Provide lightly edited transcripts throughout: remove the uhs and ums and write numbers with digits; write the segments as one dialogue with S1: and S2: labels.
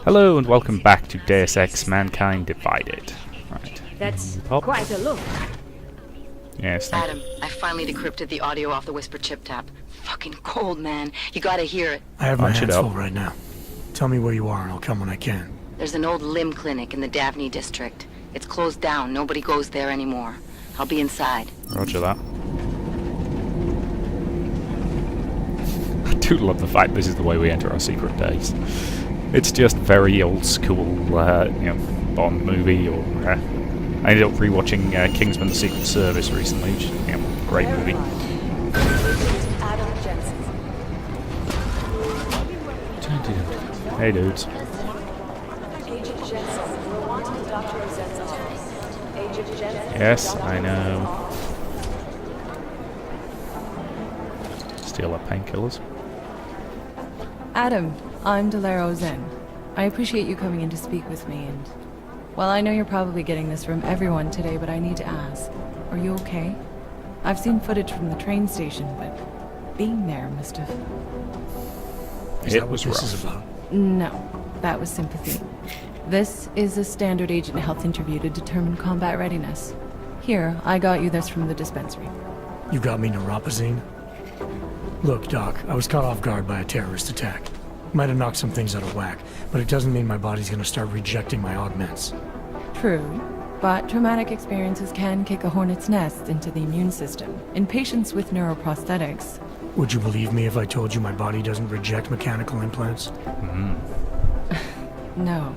S1: Hello and welcome back to Deus Ex Mankind Divided. Right.
S2: That's
S1: Up.
S2: quite a look.
S1: Yes.
S3: Adam, I finally decrypted the audio off the Whisper chip tap. Fucking cold, man. You gotta hear it.
S4: I have my
S1: Punch it
S4: hands
S1: up.
S4: full right now. Tell me where you are and I'll come when I can.
S3: There's an old limb clinic in the Daphne district. It's closed down. Nobody goes there anymore. I'll be inside.
S1: Roger that. I do love the fact this is the way we enter our secret base. It's just very old school, Bond movie. Or I ended up rewatching Kingsman: The Secret Service recently, which is great movie.
S2: Adam Jensen.
S1: Hey dudes.
S2: Agent Jensen. We're wanting Dr. Rosette's office. Agent Jensen.
S1: Yes, I know. Steal our painkillers.
S5: Adam, I'm Delaro Zen. I appreciate you coming in to speak with me, and... Well, I know you're probably getting this from everyone today, but I need to ask. Are you okay? I've seen footage from the train station, but being there must have...
S4: Is that what this is about?
S5: No, that was sympathy. This is a standard agent health interview to determine combat readiness. Here, I got you this from the dispensary.
S4: You got me neuropazine? Look, Doc, I was caught off guard by a terrorist attack. Might have knocked some things out of whack, but it doesn't mean my body's gonna start rejecting my augments.
S5: True, but traumatic experiences can kick a hornet's nest into the immune system. In patients with neuroprosthetics...
S4: Would you believe me if I told you my body doesn't reject mechanical implants?
S5: No.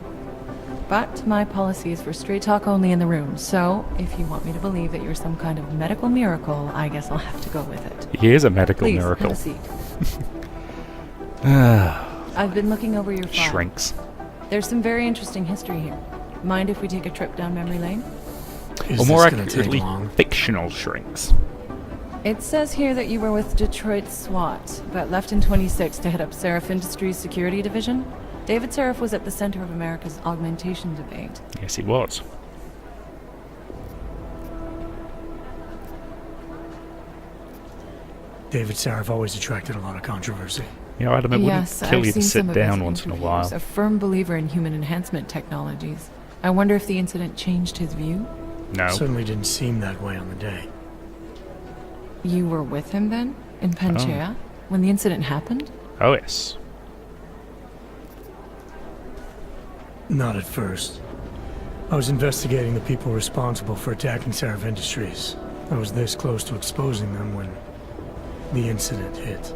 S5: But my policy is for straight talk only in the room, so if you want me to believe that you're some kind of medical miracle, I guess I'll have to go with it.
S1: He is a medical
S5: Please,
S1: miracle.
S5: have a seat. I've been looking over your file.
S1: Shrinks.
S5: There's some very interesting history here. Mind if we take a trip down memory lane?
S4: Is
S1: Or more
S4: this gonna take
S1: accurately,
S4: long?
S1: fictional shrinks.
S5: It says here that you were with Detroit SWAT, but left in 26 to head up Seraph Industries' security division. David Seraph was at the center of America's augmentation debate.
S1: Yes, he was.
S4: David Saraf always attracted a lot of controversy.
S1: Adam, it
S5: Yes,
S1: wouldn't kill
S5: I've
S1: you to
S5: seen
S1: sit
S5: some of
S1: down
S5: his
S1: once in a
S5: interviews.
S1: while.
S5: A firm believer in human enhancement technologies. I wonder if the incident changed his view?
S1: No.
S4: Certainly didn't seem that way on the day.
S5: You were with him then? In Panchea? When the incident happened?
S1: Oh, yes.
S4: Not at first. I was investigating the people responsible for attacking Seraph Industries. I was this close to exposing them when the incident hit.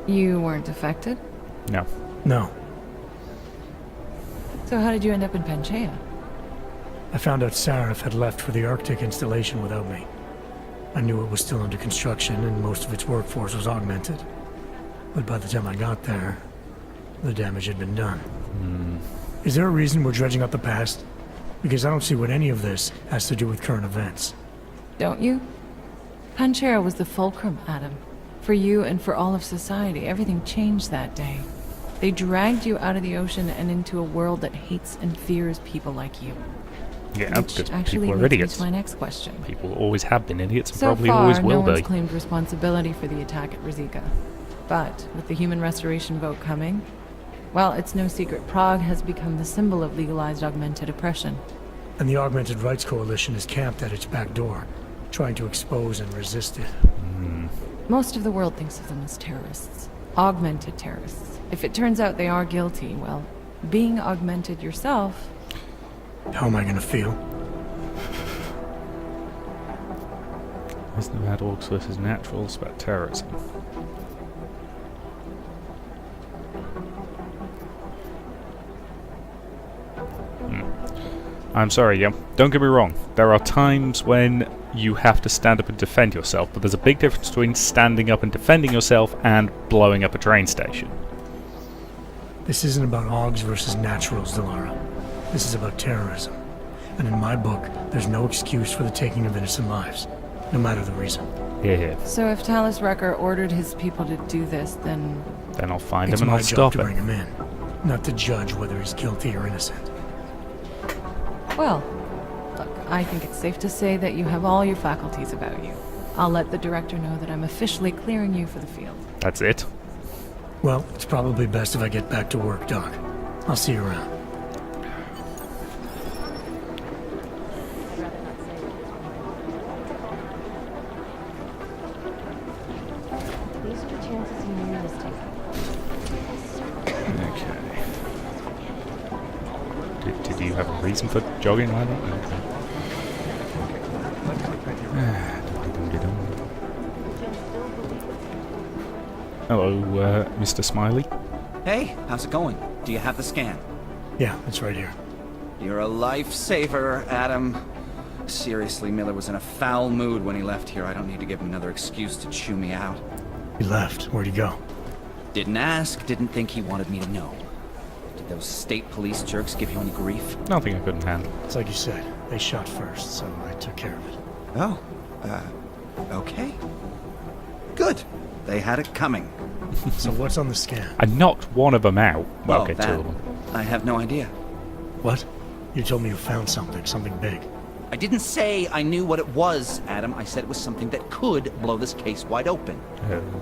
S5: You weren't affected?
S1: No.
S4: No.
S5: So how did you end up in Panchea?
S4: I found out Seraph had left for the Arctic installation without me. I knew it was still under construction and most of its workforce was augmented. But by the time I got there, the damage had been done. Is there a reason we're dredging up the past? Because I don't see what any of this has to do with current events.
S5: Don't you? Panchea was the fulcrum, Adam. For you and for all of society, everything changed that day. They dragged you out of the ocean and into a world that hates and fears people like you.
S1: Yeah,
S5: Which
S1: because
S5: actually
S1: people are
S5: leads me
S1: idiots.
S5: to my next question.
S1: People always have been idiots and
S5: So
S1: probably
S5: far,
S1: always
S5: no
S1: will
S5: one's
S1: be.
S5: claimed responsibility for the attack at Rizika. But with the human restoration vote coming, well, it's no secret Prague has become the symbol of legalized augmented oppression.
S4: And the Augmented Rights Coalition is camped at its back door, trying to expose and resist it.
S5: Most of the world thinks of them as terrorists. Augmented terrorists. If it turns out they are guilty, well, being augmented yourself...
S4: How am I gonna feel?
S1: Isn't about orcs versus naturals, about terrorism. I'm sorry, don't get me wrong. There are times when you have to stand up and defend yourself, but there's a big difference between standing up and defending yourself and blowing up a train station.
S4: This isn't about Augs versus naturals, Delara. This is about terrorism. And in my book, there's no excuse for the taking of innocent lives, no matter the reason.
S1: Yeah.
S5: So if Talus Wrecker ordered his people to do this, then...
S1: Then I'll find
S4: It's
S1: him and
S4: my
S1: I'll
S4: job
S1: stop
S4: to bring
S1: him.
S4: him in, not to judge whether he's guilty or innocent.
S5: Well, look, I think it's safe to say that you have all your faculties about you. I'll let the director know that I'm officially clearing you for the field.
S1: That's it.
S4: Well, it's probably best if I get back to work, Doc. I'll see you around.
S2: These are the chances you made a mistake.
S1: Okay. Did you have a reason for jogging like that? Hello, Mr. Smiley.
S6: Hey, how's it going? Do you have the scan?
S4: Yeah, it's right here.
S6: You're a lifesaver, Adam. Seriously, Miller was in a foul mood when he left here. I don't need to give him another excuse to chew me out.
S4: He left. Where'd he go?
S6: Didn't ask, didn't think he wanted me to know. Did those state police jerks give you any grief?
S1: Nothing I couldn't handle.
S4: It's like you said. They shot first, so I took care of it.
S6: Oh, okay. Good. They had it coming.
S4: So what's on the scan?
S1: I knocked one of them out. Well, okay, two
S6: that,
S1: of them.
S6: I have no idea.
S4: What? You told me you found something big.
S6: I didn't say I knew what it was, Adam. I said it was something that could blow this case wide open.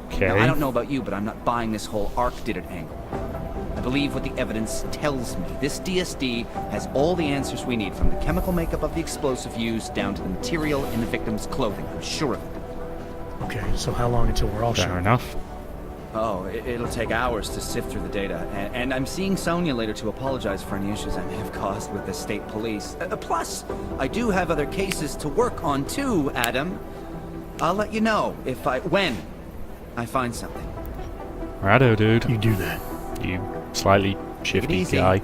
S1: Okay.
S6: Now, I don't know about you, but I'm not buying this whole Ark did it angle. I believe what the evidence tells me. This DSD has all the answers we need, from the chemical makeup of the explosive used down to the material in the victim's clothing. I'm sure of it.
S4: Okay, so how long until we're all
S1: Fair
S4: sure?
S1: enough.
S6: Oh, it'll take hours to sift through the data. And I'm seeing Sonia later to apologize for any issues I may have caused with the state police. Plus, I do have other cases to work on too, Adam. I'll let you know when I find something.
S1: Righto, dude.
S4: You do that.
S1: You slightly shifty
S6: easy.
S1: guy.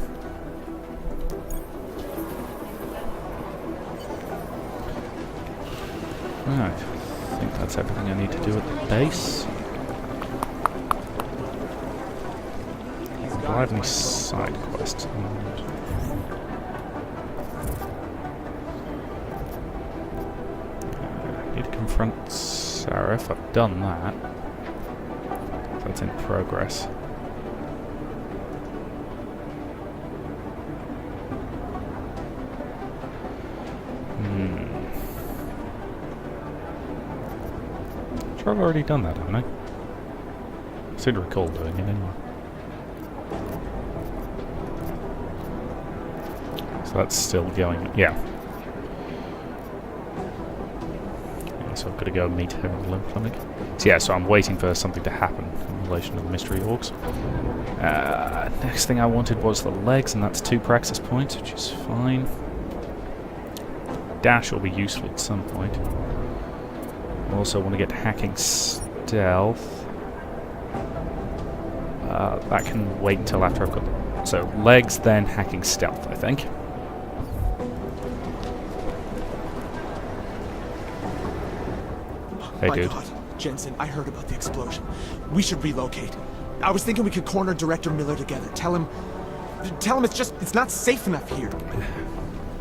S1: Right. I think that's everything I need to do at the base. Do I have any side quests? Need to confront Sarif. I've done that. That's in progress. Sure, I've already done that, haven't I? I seem to recall doing it anyway. So that's still going. Yeah. So I've got to go meet her in the limb clinic. So yeah, so I'm waiting for something to happen in relation to the mystery orgs. Next thing I wanted was the legs, and that's 2 praxis points, which is fine. Dash will be useful at some point. I also want to get hacking stealth. That can wait until after I've got them. So legs, then hacking stealth, I think. Hey,
S7: My
S1: dude.
S7: God, Jensen, I heard about the explosion. We should relocate. I was thinking we could corner Director Miller together. Tell him it's not safe enough here.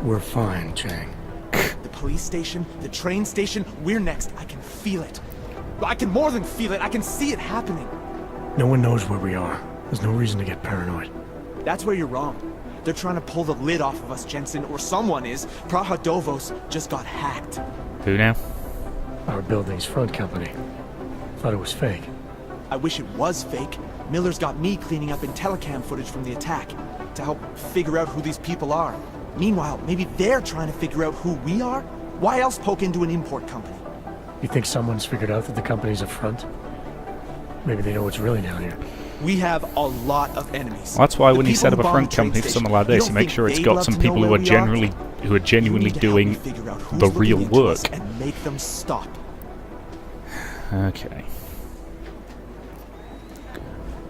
S4: We're fine, Chang.
S7: The police station, the train station, we're next. I can feel it. I can more than feel it. I can see it happening.
S4: No one knows where we are. There's no reason to get paranoid.
S7: That's where you're wrong. They're trying to pull the lid off of us, Jensen, or someone is. Praha Dovos just got hacked.
S1: Who now?
S4: Our building's front company. Thought it was fake.
S7: I wish it was fake. Miller's got me cleaning up IntelliCam footage from the attack to help figure out who these people are. Meanwhile, maybe they're trying to figure out who we are? Why else poke into an import company?
S4: You think someone's figured out that the company's a front? Maybe they know what's really down here.
S7: We have a lot of enemies.
S1: Well, that's why
S7: The
S1: when you
S7: people
S1: set
S7: who
S1: up a
S7: bombed
S1: front
S7: the train
S1: company for
S7: station,
S1: something like
S7: you
S1: this,
S7: don't
S1: you make
S7: think
S1: sure it's
S7: they'd
S1: got
S7: love
S1: some
S7: to know
S1: people who
S7: where
S1: are
S7: we
S1: genuinely
S7: You
S1: doing
S7: need to help me
S1: the
S7: figure out who's
S1: real
S7: looking into us
S1: work.
S7: and make them stop.
S1: Okay.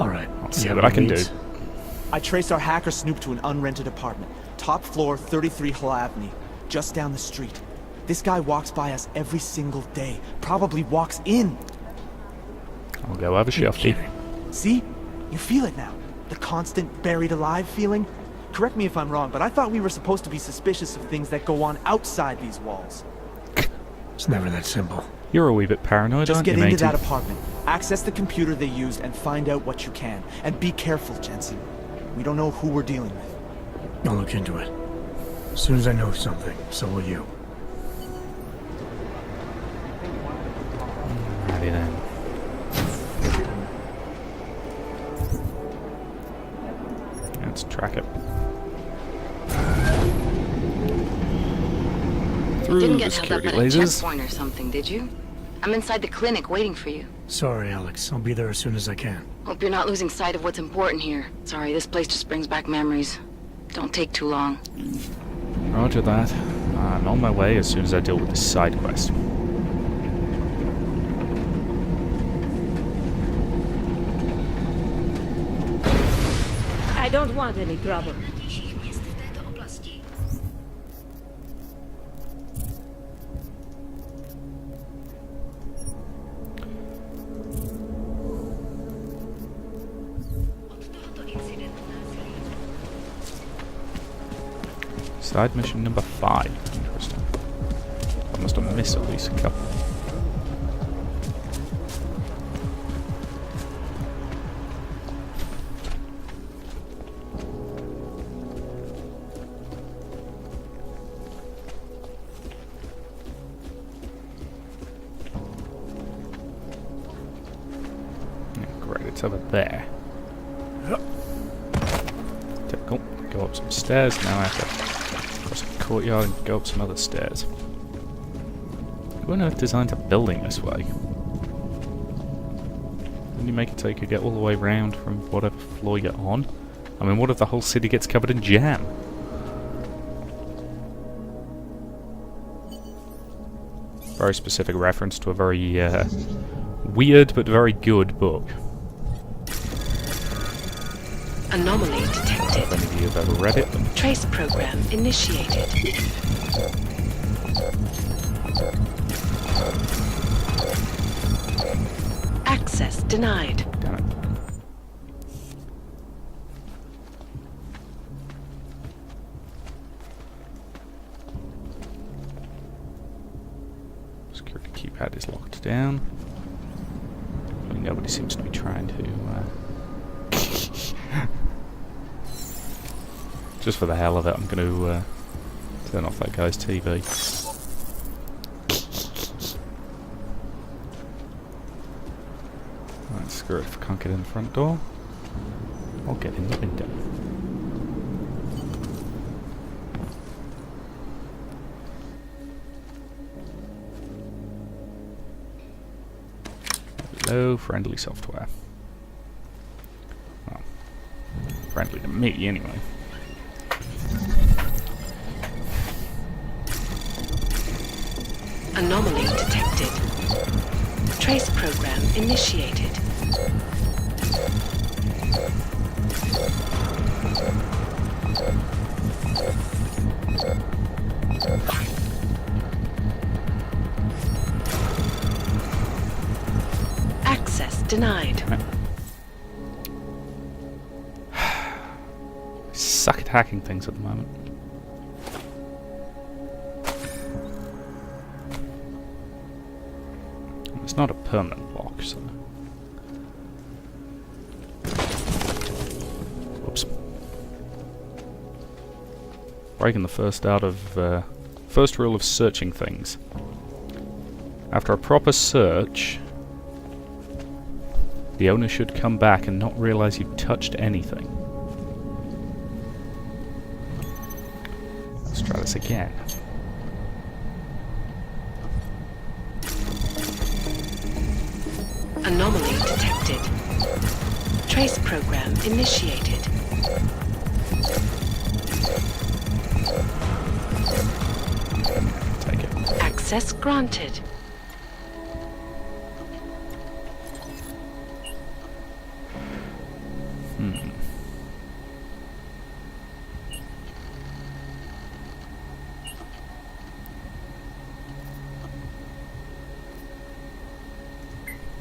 S4: Alright.
S1: I'll see what I can do.
S7: I traced our hacker Snoop to an unrented apartment. Top floor, 33 Hull Avenue. Just down the street. This guy walks by us every single day. Probably walks in.
S1: I'll go have a shifty.
S7: See? You feel it now. The constant buried alive feeling. Correct me if I'm wrong, but I thought we were supposed to be suspicious of things that go on outside these walls.
S4: It's never that simple.
S1: You're a wee bit paranoid,
S7: Just
S1: aren't you,
S7: get into
S1: matey?
S7: that apartment, access the computer they used, and find out what you can. And be careful, Jensen. We don't know who we're dealing with.
S4: I'll look into it. As soon as I know something, so will you.
S1: Righty then. Let's track it. through
S3: Didn't
S1: the
S3: get held up
S1: security
S3: at a
S1: lasers.
S3: checkpoint or something, did you? I'm inside the clinic waiting for you.
S4: Sorry, Alex. I'll be there as soon as I can.
S3: Hope you're not losing sight of what's important here. Sorry, this place just brings back memories. Don't take too long.
S1: Roger that. I'm on my way as soon as I deal with this side quest.
S8: I don't want any trouble.
S1: Side mission number 5. Interesting. I must have missed at least a couple. Yeah, great, it's over there. Typical. Go up some stairs. Now I have to cross a courtyard and go up some other stairs. Who on earth designed a building this way? Didn't you make it so you could get all the way round from whatever floor you're on? I mean, what if the whole city gets covered in jam? Very specific reference to a very weird but very good book.
S9: Anomaly detected.
S1: If any of you have ever read it.
S9: Trace program initiated. Access denied.
S1: Damn it. Security keypad is locked down. I mean, nobody seems to be trying to... Just for the hell of it, I'm going to turn off that guy's TV. Right, screw it. If I can't get in the front door, I'll get in the window. Hello, friendly software. Well, friendly to me, anyway.
S9: Anomaly detected. Trace program initiated. Access denied.
S1: Suck at hacking things at the moment. It's not a permanent lock, so... Whoops. Breaking the first first rule of searching things. After a proper search, the owner should come back and not realize you've touched anything. Let's try this again.
S9: Anomaly detected. Trace program initiated.
S1: Take it.
S9: Access granted.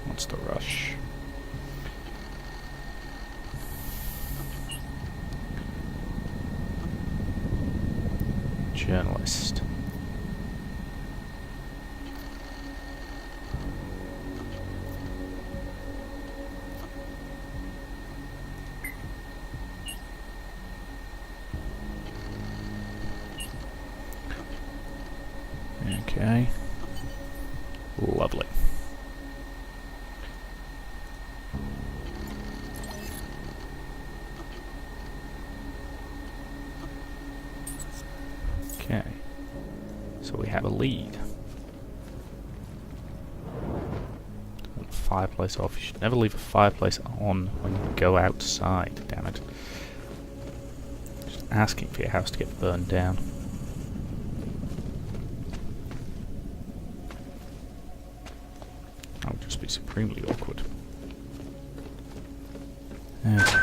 S1: What's the rush? Journalist. Okay. Lovely. So we have a lead. Turn the fireplace off. You should never leave a fireplace on when you go outside, damn it. Just asking for your house to get burned down. That would just be supremely awkward. Okay.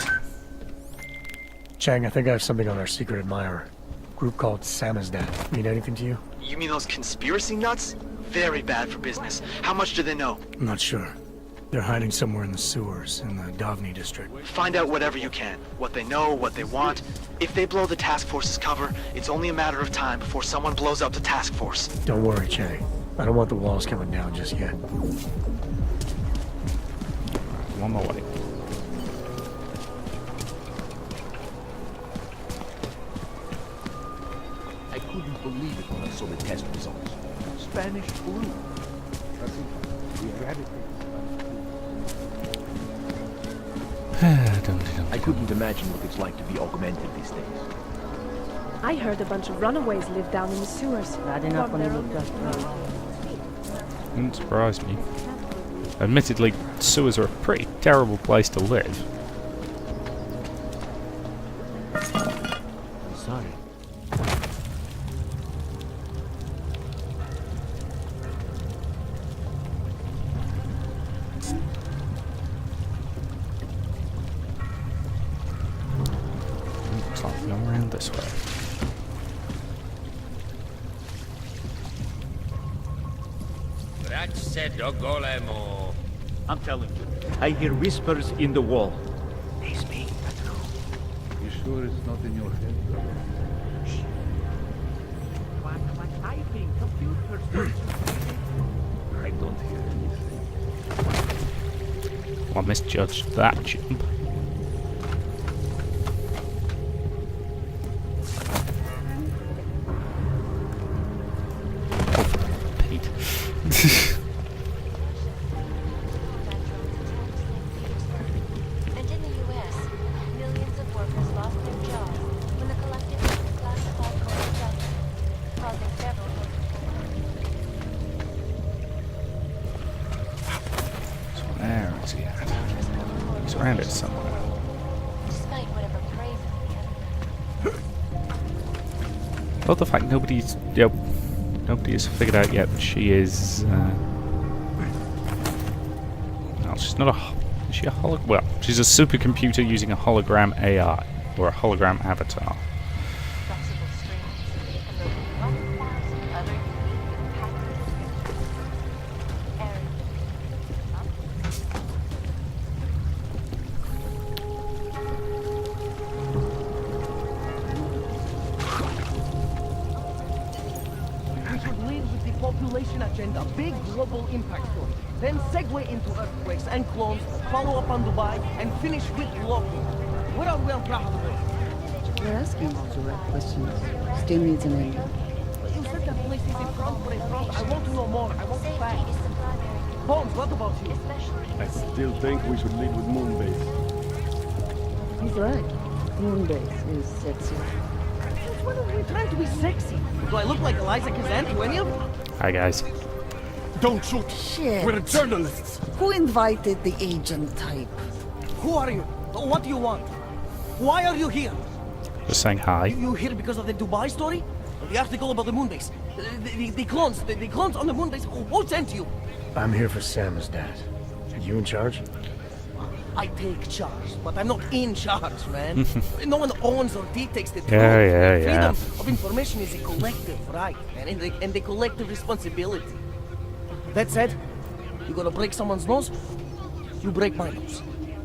S4: Chang, I think I have something on our secret admirer. Group called Samizdat. Mean anything to you?
S10: You mean those conspiracy nuts? Very bad for business. How much do they know?
S4: I'm not sure. They're hiding somewhere in the sewers in the Davni district.
S10: Find out whatever you can. What they know, what they want. If they blow the task force's cover, it's only a matter of time before someone blows up the task force.
S4: Don't worry, Chang. I don't want the walls coming down just yet.
S1: One more way.
S11: I couldn't believe it when I saw the test results. Spanish flu. I couldn't imagine what it's like to be augmented these days.
S8: I heard a bunch of runaways live down in the sewers.
S1: Wouldn't surprise me. Admittedly, sewers are a pretty terrible place to live.
S11: I'm sorry.
S1: Looks like we're going around this way.
S11: I'm telling you, I hear whispers in the wall. They speak the truth.
S12: You sure it's not in your head?
S11: Shh. What typing? Computers.
S12: I don't hear anything.
S1: Well, I misjudged that jump. Oh, Pete.
S13: And in the U.S., millions of workers lost their jobs when the collective classified coal production, causing several.
S1: So where is he at? He's around it somewhere.
S13: Despite whatever praise
S1: I love the fact nobody has figured out yet that she is. No, she's not a. Is she a hologram? Well, she's a supercomputer using a hologram AI or a hologram avatar.
S13: flexible streams, and those 1,000 other unique and patented areas.
S14: We should lead with the population agenda, big global impact story. Then segue into earthquakes and clones, follow up on Dubai, and finish with Loki. Where are we on Praha?
S15: You're asking all the right questions. Still needs an ending.
S14: You said that place is a front for a front. I want to know more. I want facts. Bones, what about you?
S12: I still think we should lead with Moonbase.
S15: He's right. Moonbase is sexy.
S14: Since when are we trying to be sexy? Do I look like Eliza Kazan to any of you?
S1: Hi guys.
S12: Don't shoot!
S15: Shit.
S12: We're journalists!
S15: Who invited the agent type?
S14: Who are you? What do you want? Why are you here?
S1: Just saying hi.
S14: You here because of the Dubai story? The article about the moonbase? The clones? The clones on the moonbase? Who sent you?
S4: I'm here for Samizdat. You in charge?
S14: I take charge, but I'm not in charge, man. No one owns or dictates the truth.
S1: Yeah.
S14: Freedom of information is a collective right, man, and a collective responsibility. That said, you're gonna break someone's nose, you break my nose.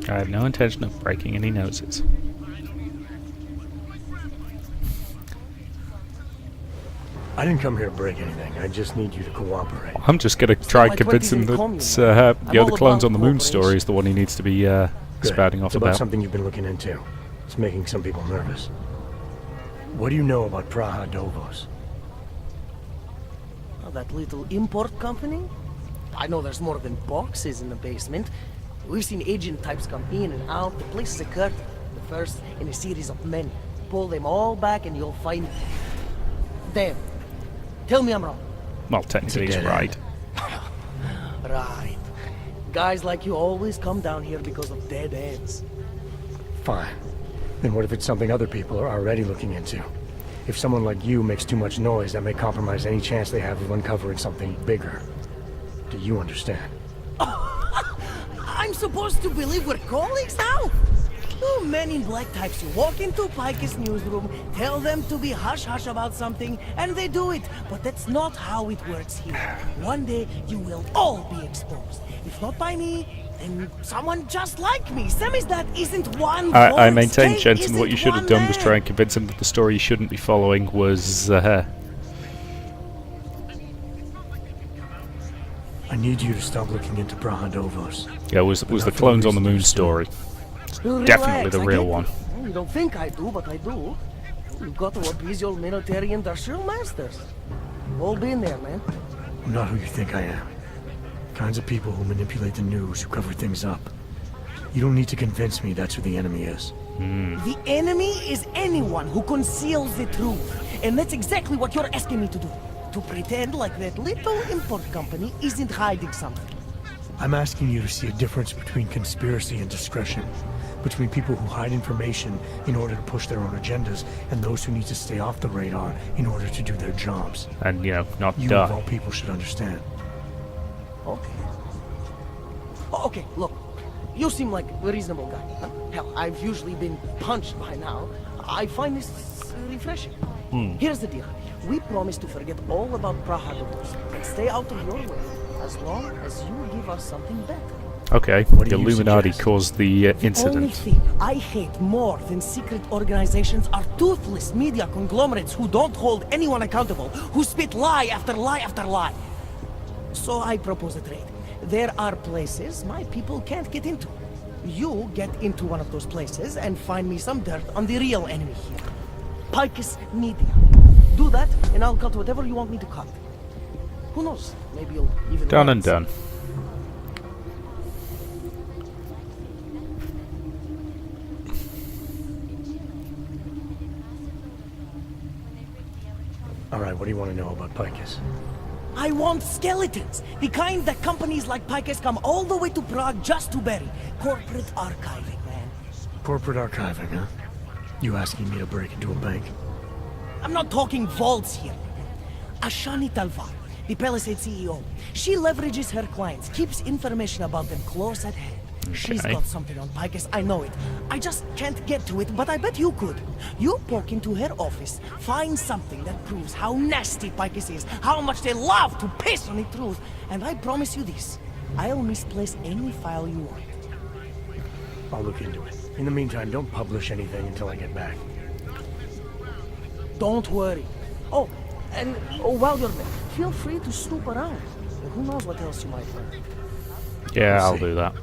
S1: I have no intention of breaking any noses.
S4: I didn't come here to break anything. I just need you to cooperate.
S1: I'm just gonna try and convince him that the clones on the moon story is the one he needs to be spouting off
S4: It's about
S1: about.
S4: something you've been looking into. It's making some people nervous. What do you know about Praha Dovos?
S14: Oh, that little import company? I know there's more than boxes in the basement. We've seen agent types come in and out. The place is a curtain. The first in a series of many. Pull them all back and you'll find them. Tell me I'm wrong.
S1: Well, technically he's
S4: dead
S1: right.
S14: Right. Guys like you always come down here because of dead ends.
S4: Fine. Then what if it's something other people are already looking into? If someone like you makes too much noise, that may compromise any chance they have of uncovering something bigger. Do you understand?
S14: I'm supposed to believe we're colleagues now? You men in black types, you walk into Pike's newsroom, tell them to be hush-hush about something, and they do it. But that's not how it works here. One day, you will all be exposed. If not by me, then someone just like me. Samizdat isn't one
S1: I
S14: voice.
S1: maintain,
S14: Kay
S1: Jensen, what
S14: isn't
S1: you should have
S14: one
S1: done was
S14: man.
S1: try and convince him that the story you shouldn't be following was,
S4: I need you to stop looking into Brahadovos.
S1: yeah, was the Clones on the Moon story. Definitely the real one.
S14: You don't think I do, but I do. You've got to appease your military industrial masters. We've all been there, man.
S4: I'm not who you think I am. Kinds of people who manipulate the news, who cover things up. You don't need to convince me that's who the enemy is.
S14: The enemy is anyone who conceals the truth. And that's exactly what you're asking me to do. To pretend like that little import company isn't hiding something.
S4: I'm asking you to see a difference between conspiracy and discretion. Between people who hide information in order to push their own agendas, and those who need to stay off the radar in order to do their jobs.
S1: And, you know, not
S4: You
S1: die.
S4: of all people should understand.
S14: Okay. Okay, look. You seem like a reasonable guy. Huh? Hell, I've usually been punched by now. I find this refreshing. Here's the deal. We promise to forget all about Brahadovos and stay out of your way as long as you give us something better.
S1: Okay,
S4: What
S1: the
S4: do you
S1: Illuminati
S4: suggest?
S1: caused the
S14: The only
S1: incident.
S14: thing I hate more than secret organizations are toothless media conglomerates who don't hold anyone accountable, who spit lie after lie after lie. So I propose a trade. There are places my people can't get into. You get into one of those places and find me some dirt on the real enemy here. Picus Media. Do that, and I'll cut whatever you want me to cut. Who knows? Maybe you'll even
S1: Done
S14: learn
S1: and done.
S4: Alright, what do you want to know about Picus?
S14: I want skeletons. The kind that companies like Picus come all the way to Prague just to bury. Corporate archiving, man.
S4: Corporate archiving, huh? You asking me to break into a bank?
S14: I'm not talking vaults here. Ashani Talvar, the Palisade CEO. She leverages her clients, keeps information about them close at hand. She's got something on Picus, I know it. I just can't get to it, but I bet you could. You poke into her office, find something that proves how nasty Picus is, how much they love to piss on the truth, and I promise you this. I'll misplace any file you want.
S4: I'll look into it. In the meantime, don't publish anything until I get back.
S14: Don't worry. Oh, and while you're there, feel free to snoop around. Who knows what else you might learn.
S1: Yeah, I'll do that.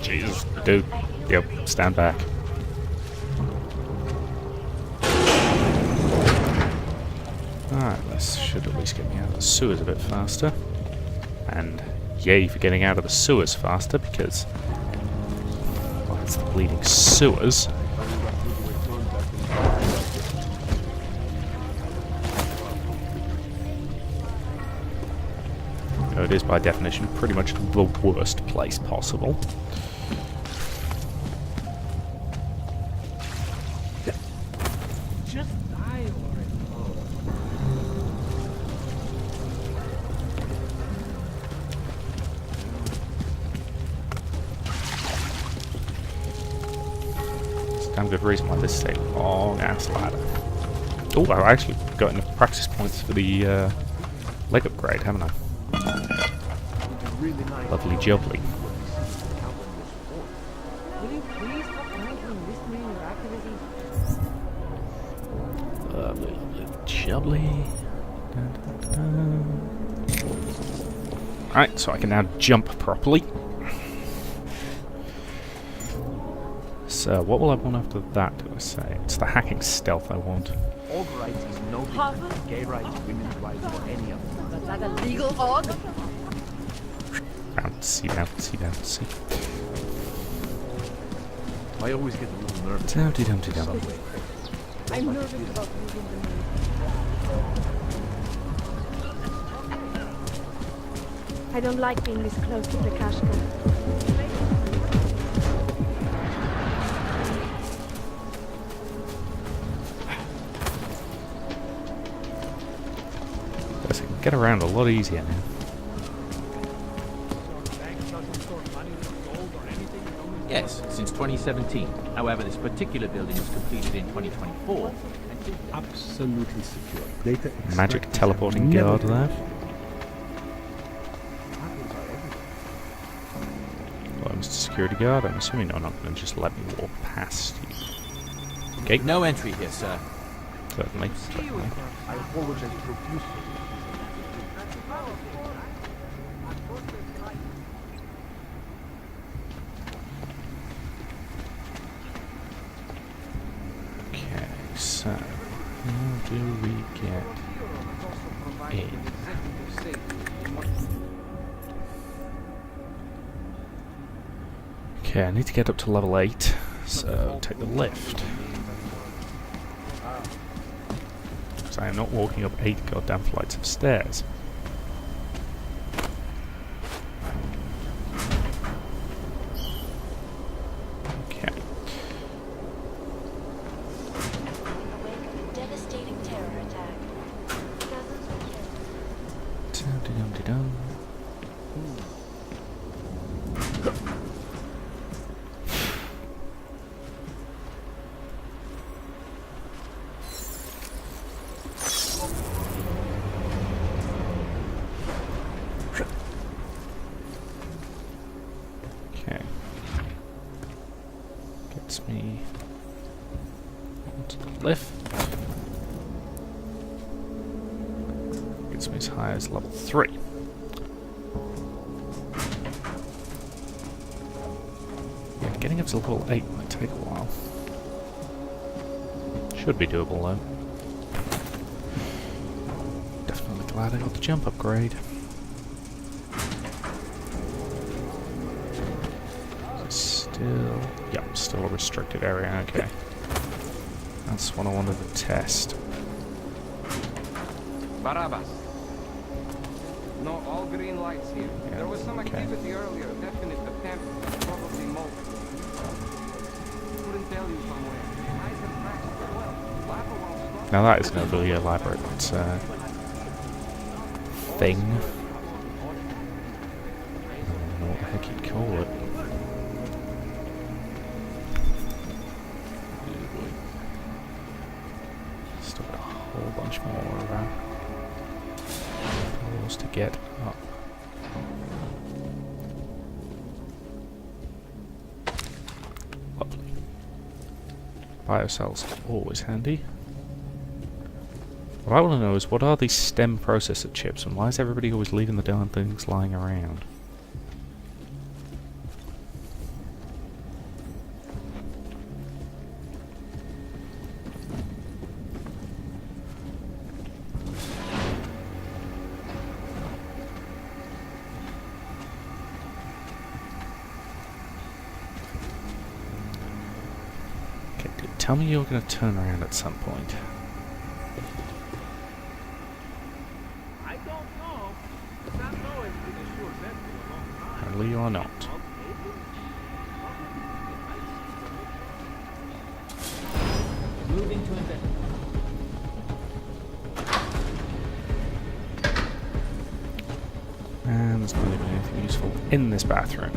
S1: Jesus, dude. Yep, stand back. Alright, this should at least get me out of the sewers a bit faster. And yay for getting out of the sewers faster, because... well, it's the bleeding sewers. It is, by definition, pretty much the worst place possible.
S14: Just die
S1: It's a damn good reason why this is a long-ass ladder. Oh, I've actually got enough practice points for the leg upgrade, haven't I? Lovely jubbly.
S14: Will you please stop making mystery your activism?
S1: Lovely jubbly. Alright, so I can now jump properly. So, what will I want after that, do I say? It's the hacking stealth I want.
S6: Old rights is no different than gay rights, women's rights, or any of them.
S15: Is that a legal hog?
S1: Bouncy, bouncy, bouncy.
S6: I always get a little nervous.
S1: Dumpty dumpty dum.
S8: I'm nervous about losing the moon. I don't like being this close to the cash can.
S1: Guess I can get around a lot easier now.
S11: Yes, since 2017. However, this particular building was completed in 2024.
S12: Absolutely secure. Data
S1: Magic
S12: extractors
S1: teleporting
S12: have
S1: guard
S12: never
S1: there.
S12: been-
S1: Well, Mr. Security Guard, I'm assuming you're not going to just let me walk past you. Okay.
S11: No entry here, sir.
S1: Certainly. Certainly.
S12: I apologize profusely.
S1: Okay, so how do we get in? Okay, I need to get up to level 8, so take the lift. Because I am not walking up 8 goddamn flights of stairs. Okay.
S13: Devastating terror attack. Dozens were killed.
S1: Dum-de-dum-de-dum. Okay. Gets me onto the lift. Gets me as high as level 3. Yeah, getting up to level 8 might take a while. Should be doable though. Definitely glad I got the jump upgrade. Still, yep, still a restricted area, okay. That's what I wanted to test.
S16: Barabbas. No, all green lights here.
S1: Yeah,
S16: There was some
S1: okay.
S16: activity earlier. Definite attempt, probably molten. Couldn't tell you from where. Eyes and cracks as well. Lava won't stop.
S1: Now that is an overly elaborate thing. I don't know what the heck you'd call it. Still got a whole bunch more floors to get up. Lovely. Biocells always handy. What I want to know is, what are these STEM processor chips, and why is everybody always leaving the darn things lying around? Okay, dude, tell me you're going to turn around at some point. Apparently you are not.
S11: Moving to invest.
S1: And there's not even anything useful in this bathroom.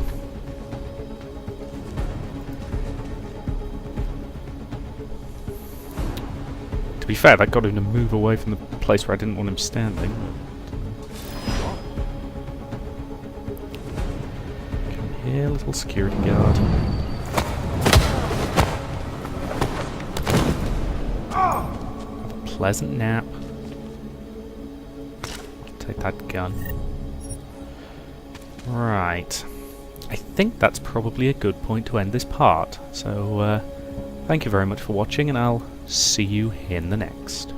S1: To be fair, that got him to move away from the place where I didn't want him standing. Come here, little security guard. Have a pleasant nap. Take that gun. Right. I think that's probably a good point to end this part. So, thank you very much for watching, and I'll see you in the next.